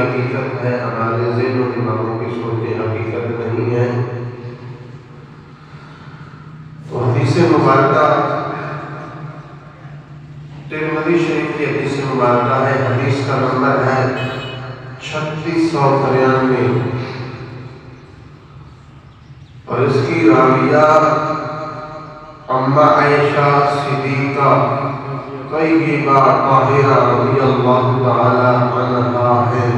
حقیقت ہے، ہمارے ذہن و دماغوں کی سوچیں حقیقت نہیں ہے۔ تو حدیث مبارکہ ترمذی شریف کی حدیث مبارکہ ہے، حدیث کا نمبر ہے 3693 اور اس کی راویہ اما عائشہ صدیقہ طیبہ طاہرہ رضی اللہ تعالی عنہا ہے۔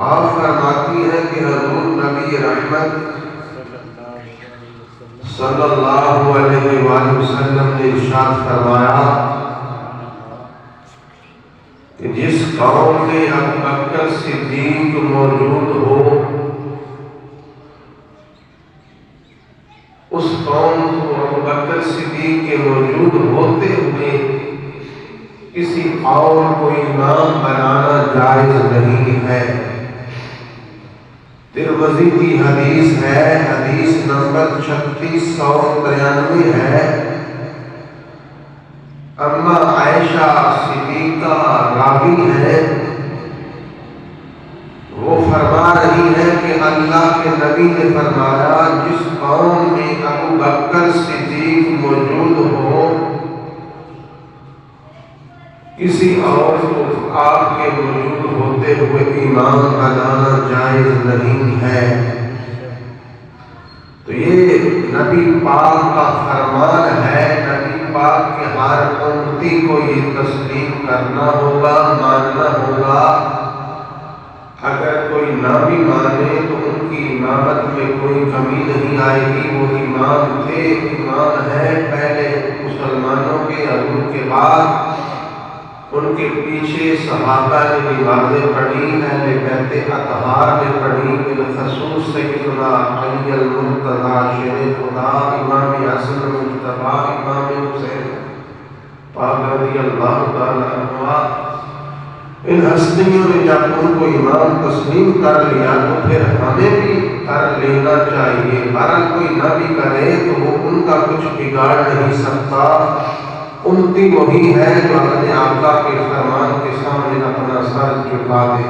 آپ فرماتی ہے کہ حضور نبی رحمت صلی اللہ علیہ وآلہ وسلم نے ارشاد فرمایا کہ جس قوم میں ابو بکر صدیق موجود ہو اس قوم کو ابو بکر صدیق کے موجود ہوتے ہوئے کسی اور کو امام بنانا جائز نہیں ہے۔ ترمذی کی حدیث ہے، حدیث نمبر 3693 ہے۔ اما عائشہ صدیقہ راوی ہے، وہ فرما رہی ہے کہ اللہ کے نبی نے فرمایا جس قوم میں ابو بکر صدیق موجود ہو کسی اور کو آپ کے موجود ہوتے ہوئے امام بنانا جائز نہیں ہے۔ تو یہ نبی پاک کا فرمان ہے، نبی پاک کے ہر امتی کو یہ تسلیم کرنا ہوگا، ماننا ہوگا۔ اگر کوئی نہ بھی مانے تو ان کی امامت میں کوئی کمی نہیں آئے گی، وہ امام تھے، امام ہیں، پہلے مسلمانوں کے اور ان کے بعد ان کے پیچھے صحابہ نے نمازیں پڑھی، اہل بیت اطہار نے پڑھی، بالخصوص سیدنا علی المرتضی شیر خدا، امام حسن مجتبیٰ، امام حسین پاک رضی اللہ تعالیٰ عنہ، ان ہستیوں نے جب ان کو امام تسلیم کر لیا تو پھر ہمیں بھی کر لینا چاہیے۔ بہرحال کوئی نہ بھی کرے تو وہ ان کا کچھ بگاڑ نہیں سکتا، امتی وہی ہے جو اپنے آقا کے فرمان کے سامنے اپنا سر جھکا دے۔